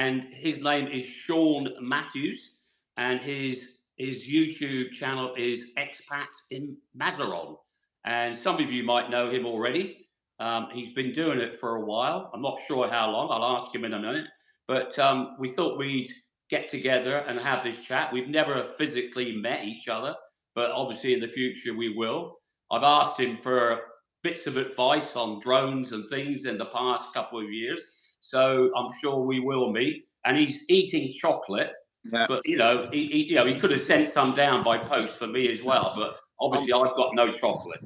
and his name is Sean Matthews, and his YouTube channel is Expat in Mazarron. And some of you might know him already. He's been doing it for a while. I'm not sure how long. I'll ask him in a minute. But we thought we'd get together and have this chat. We've never physically met each other, but obviously in the future we will. I've asked him for bits of advice on drones and things in the past couple of years, so I'm sure we will meet. And he's eating chocolate, but he could have sent some down by post for me as well. But obviously, I've got no chocolate.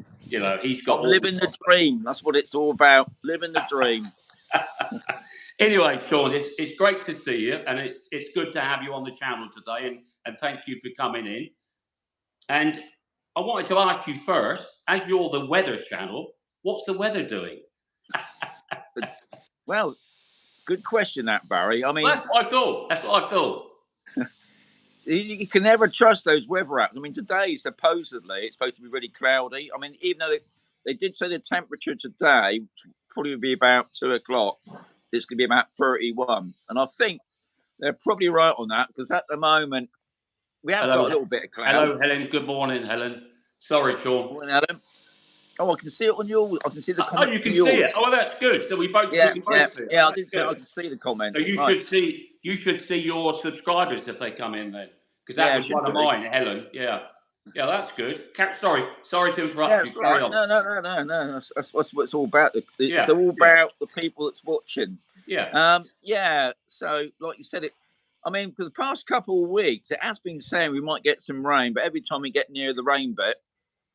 He's got. I'm living the dream. That's what it's all about. Living the dream. Anyway, Sean, it's great to see you, and it's good to have you on the channel today, and thank you for coming in. And I wanted to ask you first, as you're the weather channel, what's the weather doing? Well, good question, that, Barry. I mean, that's what I thought. You can never trust those weather apps. I mean, today, supposedly, it's supposed to be really cloudy. I mean, even though they did say the temperature today probably would be about 2 o'clock, it's going to be about 31. And I think they're probably right on that, because at the moment, we have got a little bit of cloud. Hello, Helen. Good morning, Helen. Sorry, Sean. Good morning, Helen. Oh, I can see it on yours. I can see the comments. Oh, you can see it. Oh, that's good. So we can both see it. Yeah, I can see the comments. So you should see your subscribers if they come in then, because that was one of mine, Helen. Yeah, that's good. Sorry to interrupt you. Carry on. No. That's what it's all about. It's all about the people that's watching. Yeah. So, like you said, I mean, for the past couple of weeks, it has been saying we might get some rain, but every time we get near the rain bit,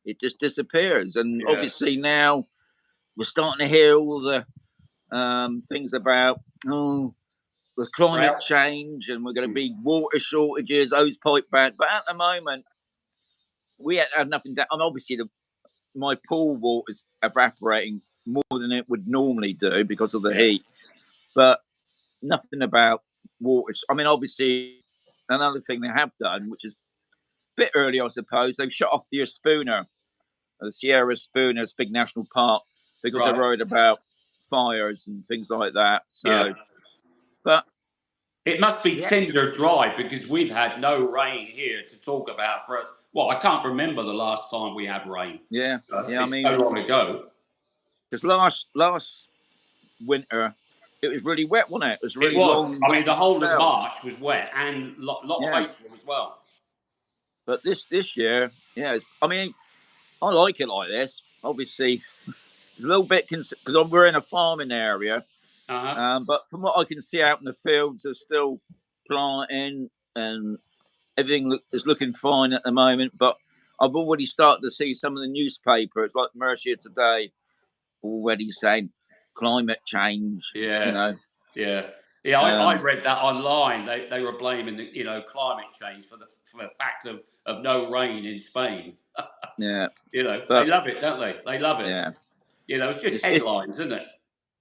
it just disappears. And obviously now we're starting to hear all the things about the climate change, and we're going to be water shortages, hose pipe ban. But at the moment, we had nothing down. And obviously, my pool water is evaporating more than it would normally do because of the heat. But nothing about water. I mean, obviously, another thing they have done, which is a bit early, I suppose, they've shut off the Spooner. The Sierra Spooner, it's a big national park, because they're worried about fires and things like that. So, but it must be tinder dry, because we've had no rain here to talk about I can't remember the last time we had rain. I mean, so long ago. Because last winter, it was really wet, wasn't it? It was really long. I mean, the whole of March was wet, and lot of April as well. But this year, I mean, I like it like this. Obviously, it's a little bit because we're in a farming area. But from what I can see out in the fields, they're still planting, and everything is looking fine at the moment. But I've already started to see some of the newspapers, like Mercia Today, already saying climate change. I read that online. They were blaming the climate change for the fact of no rain in Spain. They love it, don't they? They love it. It's just headlines, isn't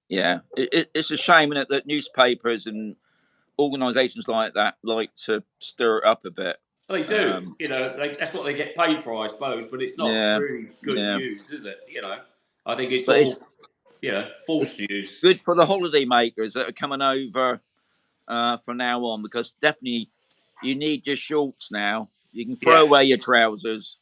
it? It's a shame that newspapers and organisations like that like to stir it up a bit. Well, they do. That's what they get paid for, I suppose. But it's not really good news, is it? I think it's false news. Good for the holiday makers that are coming over from now on, because definitely you need your shorts now. You can throw away your trousers.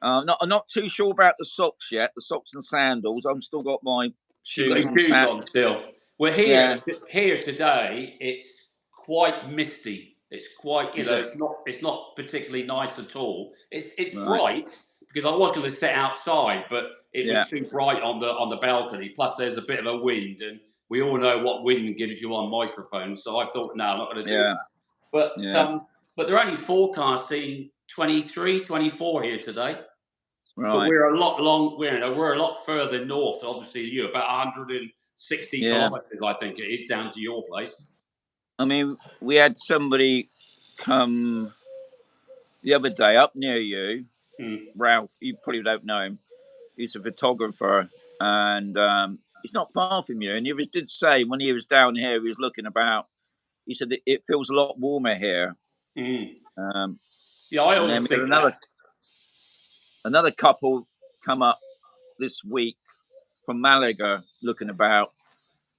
I'm not too sure about the socks yet. The socks and sandals. I've still got my shoes on still. We're here today. It's quite misty. It's quite it's not particularly nice at all. It's bright, because I was going to sit outside, but it was too bright on the balcony. Plus, there's a bit of a wind, and we all know what wind gives you on microphones. So I thought, no, I'm not going to do that. But they're only forecasting 23, 24 here today. Right. But we're a lot further north. Obviously, you about 160 kilometers, I think it is, down to your place. I mean, we had somebody come the other day up near you, Ralph. You probably don't know him. He's a photographer, and he's not far from you. And he did say when he was down here, he was looking about. He said that it feels a lot warmer here. I always think another couple come up this week from Malaga looking about.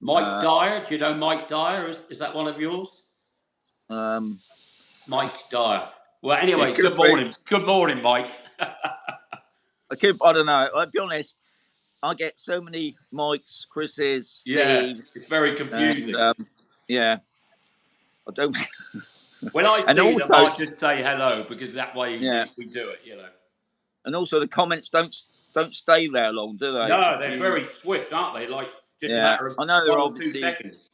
Mike Dyer, do you know Mike Dyer? Is that one of yours? Mike Dyer. Well, anyway, It could good be. morning. Good morning, Mike. I don't know. I'll be honest. I get so many Mikes, Chris's, Yeah, Steve, it's very and confusing. yeah, I don't. When I And see them, also, I just say hello because that way yeah, we do it, you know. and also the comments don't stay there long, do they? No, If they're you, very swift, aren't they? Like just a yeah, matter of I know they're 1 or 2 obviously. seconds.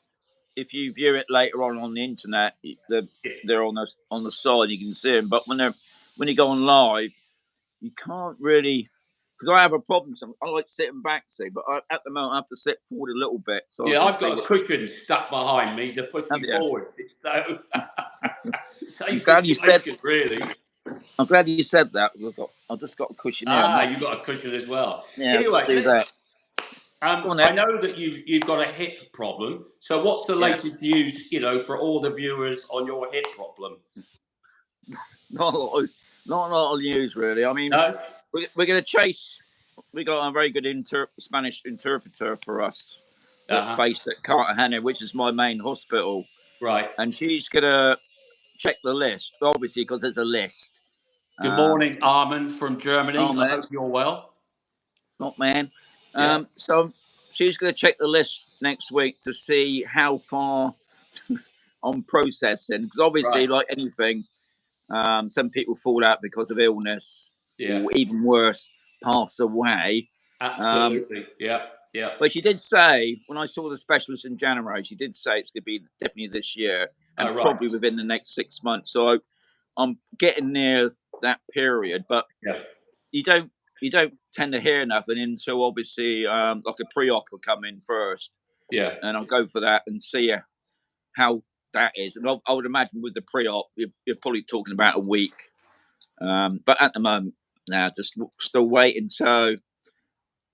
If you view it later on the internet, they're on the side. You can see them, but when you go on live, you can't really. Because I have a problem. I like sitting back, see, but at the moment I have to sit forward a little bit so I Yeah, can I've see got a what. cushion stuck behind me to push Have me you? forward. So I'm same glad you said. situation, really. I'm glad you said that. I've just got a cushion here. I might. You got a cushion as well. Yeah, I'll just Anyway, do that. Go on I then. know that you've got a hip problem. So what's the Yeah, latest news? You know, for all the viewers on your hip problem. not a lot of news really. I mean, No. we're going to chase. We got a very good Spanish interpreter for us that's Uh-huh. based at Cartagena, which is my main hospital, Right. and she's going to check the list, obviously, because there's a list. Good morning, Armand from Oh Germany. I man, hope you're well. not man. Yeah. So she's going to check the list next week to see how far I'm processing, because obviously, Right. like anything, some people fall out because of illness, Yeah. or even worse, pass away. Absolutely. Yeah. Yeah. But she did say, when I saw the specialist in January, she did say it's going to be definitely this year Oh, and right. probably within the next 6 months. So I'm getting near that period, but Yeah. you don't tend to hear nothing until obviously like a pre-op will come in first, Yeah. and I'll go for that and see how that is. And I would imagine with the pre-op, you're probably talking about a week. But at the moment, now just still waiting. So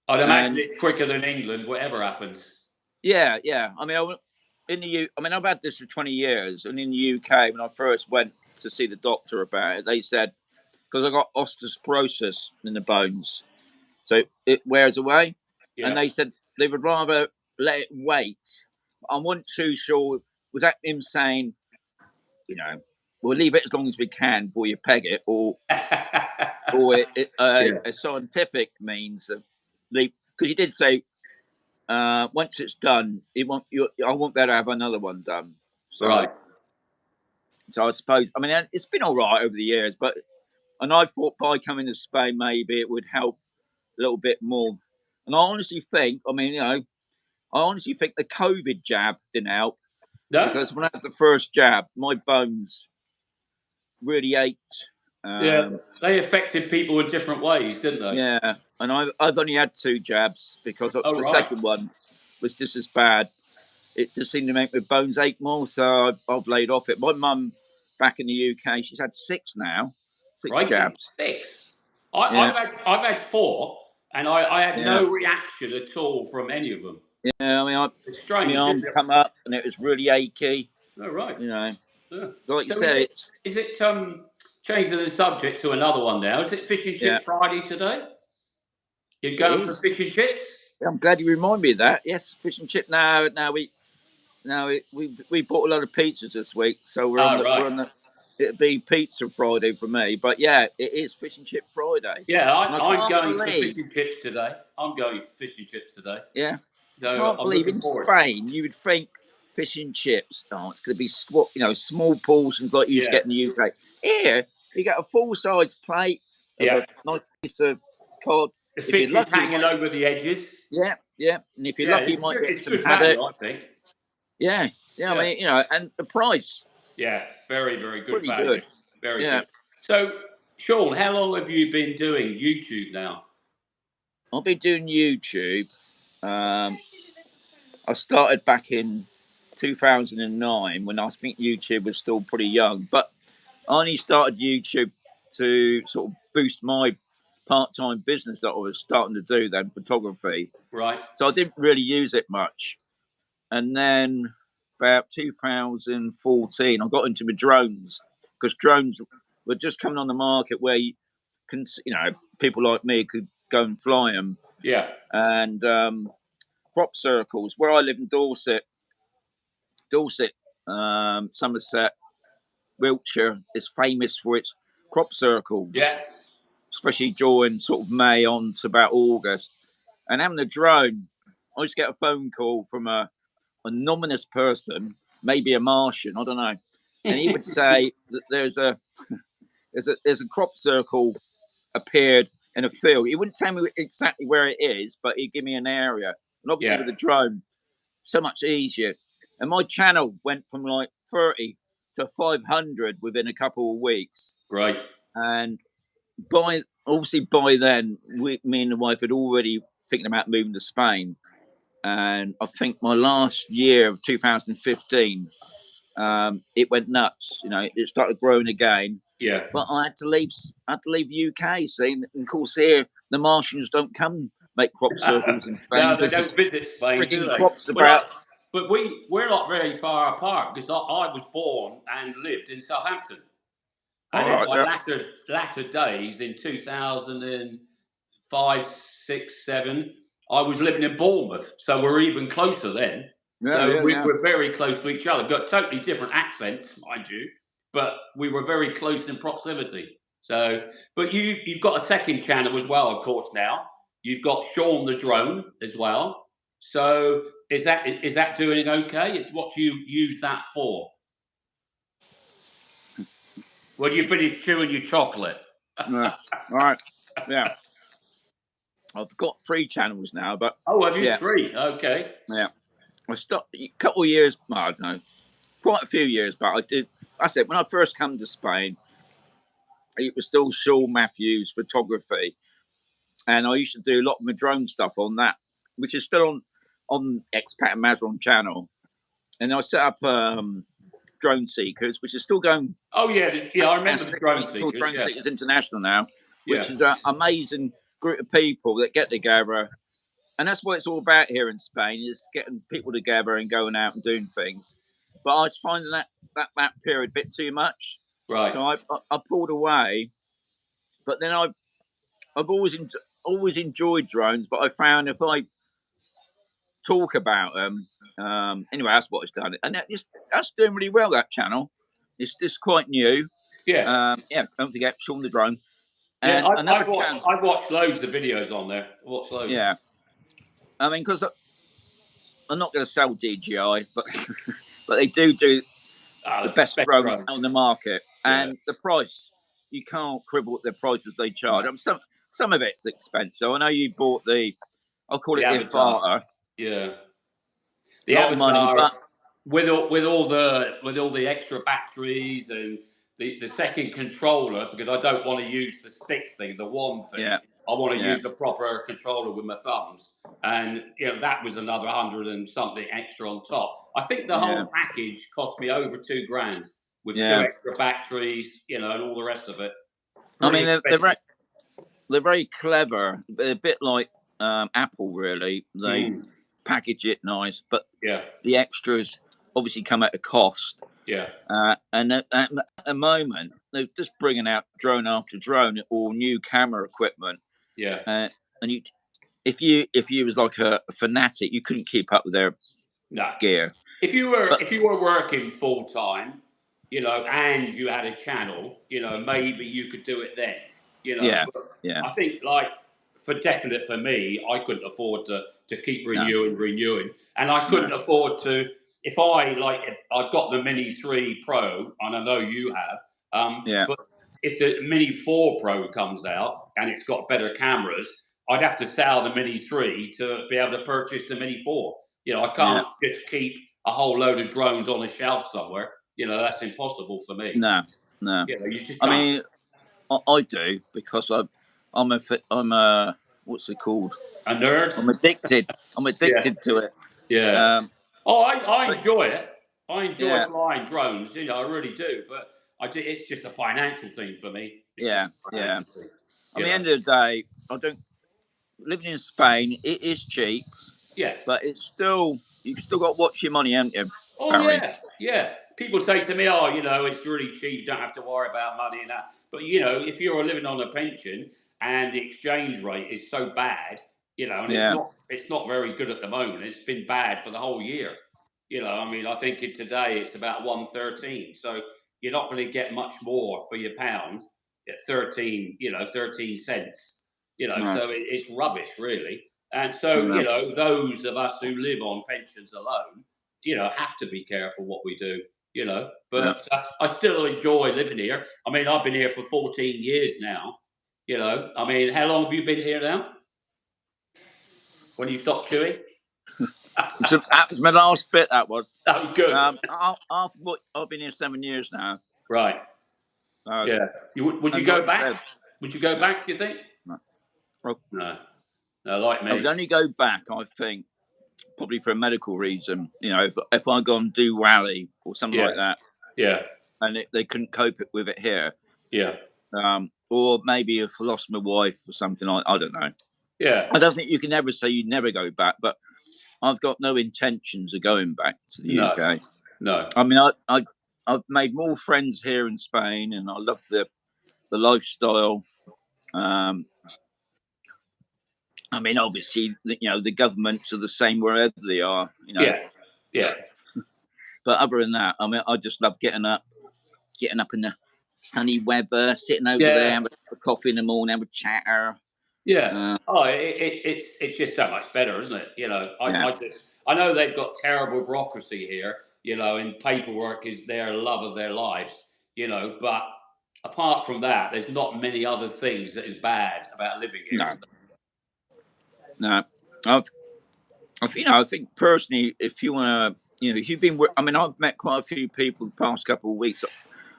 I'd imagine and it's quicker than England, whatever happens. yeah. I mean, I mean, I've had this for 20 years, and in the UK, when I first went to see the doctor about it, they said because I got osteoporosis in the bones, so it wears away, and Yeah. they said they would rather let it wait. I wasn't too sure. Was that him saying, you know, we'll leave it as long as we can before you peg it, or Yeah. a scientific means of leave? Because he did say once it's done, I won't be able to have another one done. So, Right. I suppose, I mean, it's been all right over the years, and I thought by coming to Spain, maybe it would help a little bit more. And I honestly think, I mean, I honestly think the COVID jab didn't help No? because when I had the first jab, my bones really ached. Yeah. Um, They affected people in different ways, didn't they? yeah, and I've only had 2 jabs because Oh, the right. second one was just as bad. It just seemed to make my bones ache more, so I've laid off it. My mum back in the UK, she's had 6 now, 6 Crikey. jabs. 6. Yeah, I've had 4, and I had yeah, no reaction at all from any of them. yeah. I mean, It's my strange, arm isn't it? come up and it was really achy. Oh, right. You know, Yeah. like you So said, it's is it changing the subject to another one now? Is it Fish and yeah, Chip Friday today? You're it going for is. fish and chips? I'm glad you remind me of that. Yes, fish and chip. We bought a lot of pizzas this week, so Oh, right. It'd be Pizza Friday for me, but yeah, it is Fish and Chip Friday, Yeah, and I I'm can't going for fish believe, and chips today. I'm going for fish and chips today. yeah, I So can't I'm believe looking in forward. Spain you would think fish and chips. Oh, it's going to be small portions like you used to Yeah. get in the UK. Here you get a full size plate of Yeah. a nice piece of cod. The If you're fish is lucky, you hanging might, over the edges. yeah, and if you're Yeah, lucky, you might get it's some good haddock. value, I think. Yeah, yeah. I Yeah. mean, and the price Yeah. Very, very good pretty value. good. Very Yeah. good. So, Sean, how long have you been doing YouTube now? I've been doing YouTube. Um, I started back in 2009 when I think YouTube was still pretty young, but I only started YouTube to sort of boost my part-time business that I was starting to do then, photography. Right. So I didn't really use it much. And then about 2014, I got into the drones because drones were just coming on the market where you can, people like me could go and fly them. Yeah. And crop circles where I live in Dorset, Somerset. Wiltshire is famous for its crop circles, Yeah. especially during sort of May on to about August. And having a drone, I used to get a phone call from a anonymous person, maybe a Martian, I don't know, and he would say that there's a crop circle appeared in a field. He wouldn't tell me exactly where it is, but he'd give me an area. And obviously Yeah. with a drone, so much easier. And my channel went from like 30 to 500 within a couple of weeks. Great. And by then, me and the wife had already thinking about moving to Spain. And I think my last year of 2015, it went nuts. You know, it started growing again. Yeah. But I had to leave. UK. See, and of course here the Martians don't come make crop circles in Spain No, they because don't there's visit Spain, do freaking they? crops Well, about. but we're not very far apart because I was born and lived in Southampton, All and in right, my yeah, latter days in 2005, 6, 7, I was living in Bournemouth, so we're even closer then. yeah, So yeah, yeah. we're very close to each other. Got totally different accents, mind you, but we were very close in proximity. So, but you've got a second channel as well, of course. Now you've got Sean the drone as well. So is that doing okay? What do you use that for? When you finish chewing your chocolate? Yeah. All right, yeah. I've got 3 channels now, but Oh, have you yeah, 3? Okay. yeah. I stopped a couple of years. Well, I don't know, quite a few years back. I did. I said when I first came to Spain, it was still Shaw Matthews photography, and I used to do a lot of my drone stuff on that, which is still on Expat and Mazarron channel. And I set up Drone Seekers, which is still going. Oh yeah, yeah. I remember the drone It's called seekers. Drone Yeah, Seekers International now, yeah, which is an amazing group of people that get together, and that's what it's all about here in Spain: is getting people together and going out and doing things. But I was finding that period a bit too much, right. so I pulled away. But then I've always enjoyed drones, but I found if I talk about them, anyway, that's what it's done, and that's doing really well. That channel, it's just quite new. Yeah, Yeah, don't forget Sean the drone yeah. and another channel. I've watched loads of videos on there. I watched loads. Yeah, I mean, because I'm not going to sell DJI, but but they do the Ah, best best drone drone. on the market, Yeah, and the price you can't quibble with the prices they charge. no. Some of it's expensive. I know you bought I'll call The it the Avatar. Avatar, Yeah, a the lot of money, Avatar but with all the extra batteries and the second controller, because I don't want to use the stick thing, the wand thing. yeah, I want to yeah, use the proper controller with my thumbs, and that was another 100 and something extra on top. I think the yeah, whole package cost me over 2 grand with 2 yeah. extra batteries, and all the rest of it. I Pretty mean, expensive. they're very clever. They're a bit like Apple, really. They Mm, package it nice, but yeah, the extras obviously come at a cost. yeah, And at the moment, they're just bringing out drone after drone or new camera equipment. yeah. And if you was like a fanatic, you couldn't keep up with their No. gear. But If you were working full time, and you had a channel, maybe you could do it then, yeah, But yeah, I think like for me, I couldn't afford to keep no, renewing, and I no, couldn't afford to if I've got the Mini 3 Pro, and I know you have, yeah, but if the Mini 4 Pro comes out and it's got better cameras, I'd have to sell the Mini 3 to be able to purchase the Mini 4. I yeah, can't just keep a whole load of drones on a shelf somewhere. That's impossible for me. no, no. You just I can't. mean, I do because I'm a what's it called? A nerd? I'm addicted. I'm Yeah, addicted to it. yeah. Um, Oh, I but enjoy it. I enjoy yeah, flying drones. I really do. But it's just a financial thing for me. It's just yeah, a yeah. financial thing. I mean, end of the day, I don't living in Spain. It is cheap, Yeah. but it's still you still got to watch your money, haven't you, Oh Barry? yeah, yeah. People say to me, "Oh, it's really cheap. You don't have to worry about money and that." But if you're living on a pension and the exchange rate is so bad, and Yeah, it's not very good at the moment. It's been bad for the whole year. I mean, I think today it's about 113. So you're not going to get much more for your pound at 13 cents. No. So it's rubbish, really. And so, those of us who live on pensions alone, have to be careful what we do. But I still enjoy living here. I mean, I've been here for 14 years now. I mean, how long have you been here now? When you stopped chewing? That was my last bit, that was. Oh, good. I've been here 7 years now. Right. Yeah. Would you go back? Would you go back, do you think? No. No. No, like me. I would only go back, I think, probably for a medical reason. If I go and do rally or something like that. Yeah. And they couldn't cope with it here. Yeah. Or maybe if I lost my wife or something, I don't know. Yeah. I don't think you can ever say you'd never go back, but I've got no intentions of going back to the UK. No. I mean, I've made more friends here in Spain, and I love the lifestyle. I mean, obviously, the governments are the same wherever they are. Yeah. But other than that, I mean, I just love getting up in the sunny weather, sitting over there, having a coffee in the morning, having a chatter. Yeah. It's just so much better, isn't it? I know they've got terrible bureaucracy here, and paperwork is their love of their lives, but apart from that, there's not many other things that is bad about living here. No. I think personally, if you want to, if you've been, I mean, I've met quite a few people the past couple of weeks,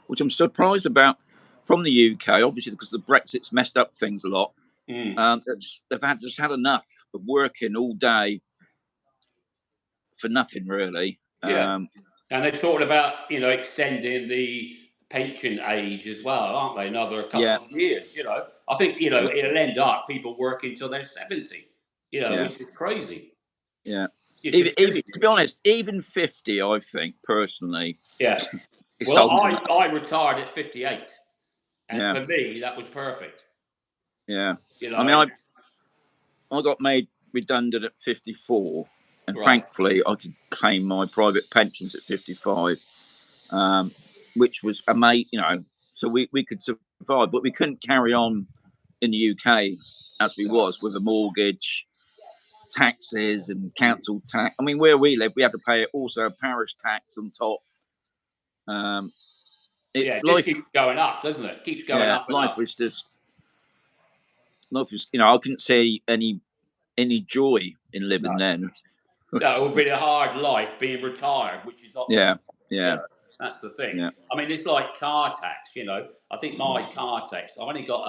which I'm surprised about from the UK, obviously, because the Brexit's messed up things a lot. They've just had enough of working all day for nothing, really. And they're talking about, extending the pension age as well, aren't they? Another couple of years, I think, it'll end up people working till they're 70, which is crazy. Yeah. Even, to be honest, even 50, I think, personally. Yeah. Well, I retired at 58. And for me, that was perfect. Yeah. I mean, I got made redundant at 54. And thankfully, I could claim my private pensions at 55, which was amazing, so we could survive. But we couldn't carry on in the UK as we was with a mortgage, taxes and council tax. I mean, where we live, we had to pay also a parish tax on top. Life keeps going up, doesn't it? Keeps going up. Life was, I couldn't see any joy in living then. No, it would be a hard life being retired, which is that's the thing. Yeah. I mean, it's like car tax. I think my car tax. I've only got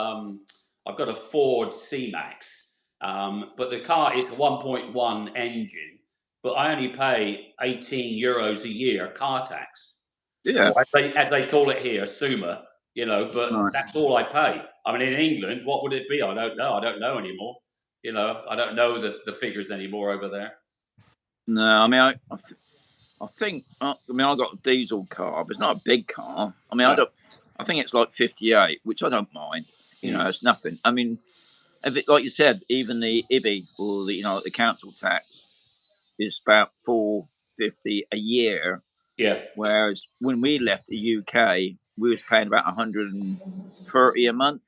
I've got a Ford C-Max, but the car is a 1.1 engine, but I only pay €18 a year car tax. Yeah, as they call it here, SUMA. But that's all I pay. I mean, in England, what would it be? I don't know. I don't know anymore. I don't know the figures anymore over there. No, I mean, I think. I got a diesel car, but it's not a big car. I mean, I think it's like 58, which I don't mind. It's nothing. I mean, like you said, even the IBI or the council tax is about $450 a year. Yeah. Whereas when we left the UK, we was paying about $130 a month.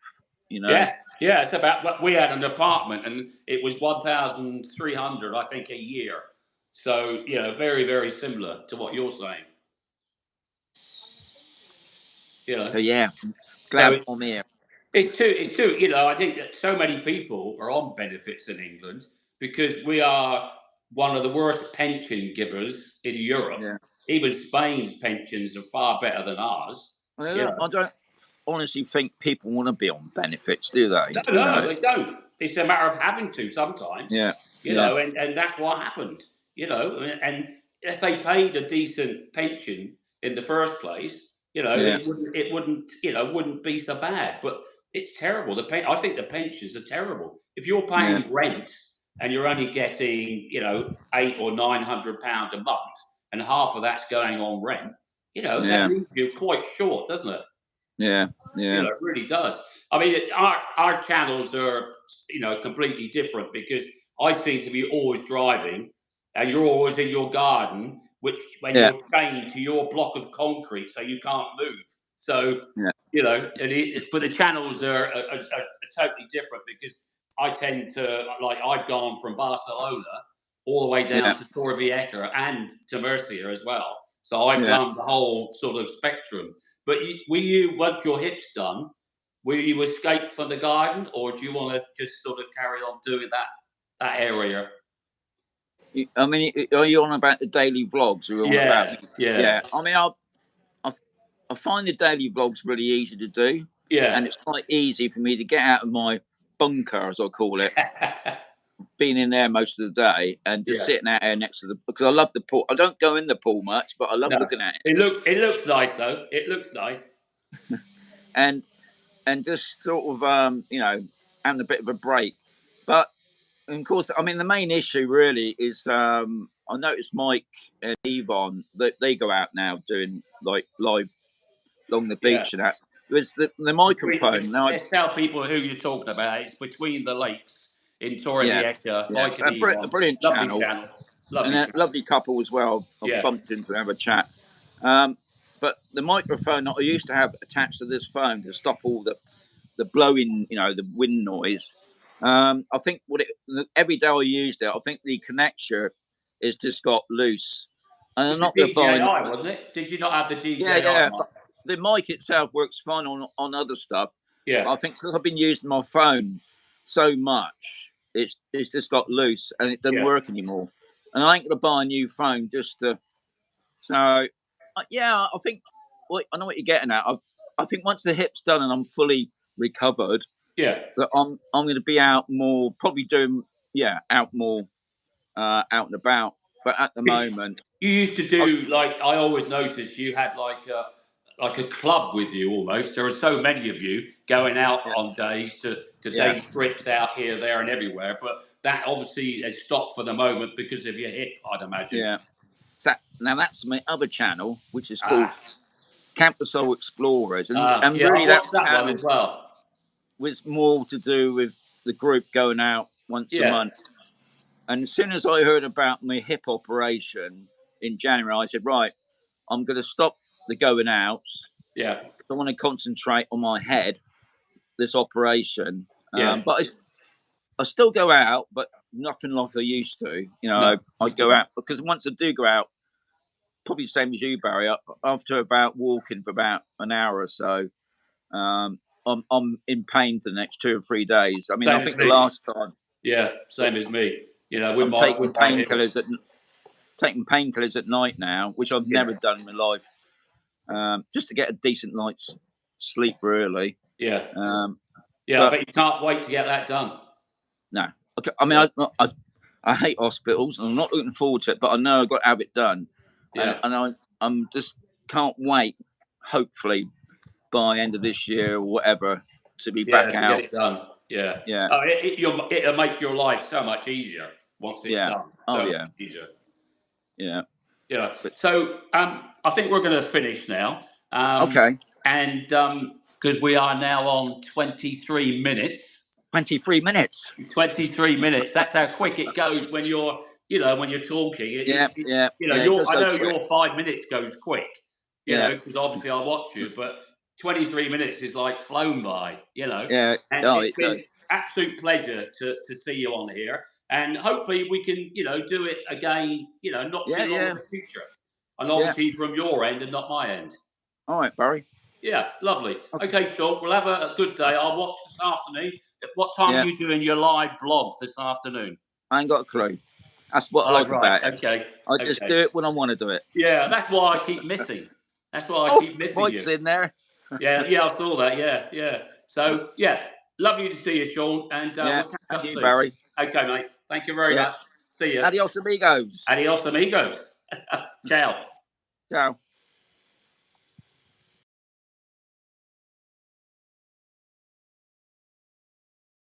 Yeah. It's about. We had an apartment, and it was 1,300, I think, a year. So very, very similar to what you're saying. So glad I'm here. It's too. I think that so many people are on benefits in England because we are one of the worst pension givers in Europe. Yeah. Even Spain's pensions are far better than ours. I don't honestly think people want to be on benefits, do they? No, they don't. It's a matter of having to sometimes. Yeah. And that's what happens. And if they paid a decent pension in the first place, it wouldn't be so bad. But it's terrible. I think the pensions are terrible. If you're paying rent and you're only getting, £800 or £900 a month, and half of that's going on rent, that leaves you quite short, doesn't it? Yeah. It really does. I mean, our channels are, completely different because I seem to be always driving, and you're always in your garden which when you're chained to your block of concrete, so you can't move. So you know, but the channels are totally different, because I tend to, like, I've gone from Barcelona all the way down to Torrevieja and to Murcia as well. So I've done the whole sort of spectrum. But were you, once your hip's done, will you escape from the garden, or do you want to just sort of carry on doing that area? I mean, are you on about the daily vlogs? Or are you on about? Yeah. I mean, I find the daily vlogs really easy to do. Yeah. And it's quite easy for me to get out of my bunker, as I call it, being in there most of the day and just sitting out there next to because I love the pool. I don't go in the pool much, but I love looking at it. It looks nice though. It looks nice. and just sort of you know, having a bit of a break. But of course, I mean, the main issue really is I noticed Mike and Yvonne that they go out now doing like live along the beach and that. It's the microphone. Now, let's tell people who you're talking about. It's Between the Lakes in Torrevieja. Mike and Yvonne. A brilliant channel. Lovely and a lovely couple as well. I've bumped into and have a chat. But the microphone that I used to have attached to this phone to stop all the blowing, you know, the wind noise. I think every day I used it, I think the connector is just got loose. And I'm not going to buy. Wasn't it? Did you not have the DJI? Yeah. The mic itself works fine on other stuff. Yeah. But I think because I've been using my phone so much, it's just got loose and it doesn't work anymore. And I ain't going to buy a new phone just to. So, I think I know what you're getting at. I think once the hip's done and I'm fully recovered, that I'm going to be out more, probably doing out more, out and about. But at the moment, you used to do like, I always noticed you had like a club with you almost. There are so many of you going out on days to day trips out here, there, and everywhere. But that obviously has stopped for the moment because of your hip, I'd imagine. Yeah. So, now that's my other channel, which is called Campusole Explorers, and really that one as well was more to do with the group going out once a month. And as soon as I heard about my hip operation in January, I said, right, I'm going to stop the going outs. Yeah. I want to concentrate on my head, this operation. But I still go out, but nothing like I used to. You know, I go out because once I do go out, probably the same as you, Barry, after about walking for about an hour or so, I'm in pain for the next 2 or 3 days. I mean, I think the last time. Yeah, same as me. You know, I'm taking painkillers at night now, which I've never done in my life, just to get a decent night's sleep, really. Yeah. But you can't wait to get that done. No. Okay. I mean, I hate hospitals, and I'm not looking forward to it, but I know I've got to have it done. Yeah. And I'm just can't wait, hopefully, by end of this year or whatever, to be back out. Get it done. Yeah. Yeah. It'll make your life so much easier once it's done. Much easier. Yeah. Yeah. So I think we're going to finish now. Okay. And because we are now on 23 minutes. 23 minutes. 23 minutes. That's how quick it goes when you're, when you're talking. I know your 5 minutes goes quick, you know, because obviously I watch you, but 23 minutes is like flown by, Yeah. And it's been absolute pleasure to see you on here. And hopefully we can, do it again, not too long in the future. And obviously from your end and not my end. All right, Barry. Yeah, lovely. Okay, Sean, we'll have a good day. I'll watch this afternoon. What time are you doing your live blog this afternoon? I ain't got a clue. That's what I like about it. Okay. I just do it when I want to do it. Yeah, that's why I keep missing. That's why I keep missing Mike's you. in there. Yeah, I saw that. Yeah. So, lovely to see you, Sean. And we'll catch up soon. Barry. Okay, mate. Thank you very much. See you. Adios, amigos. Adios, amigos. Ciao. Ciao.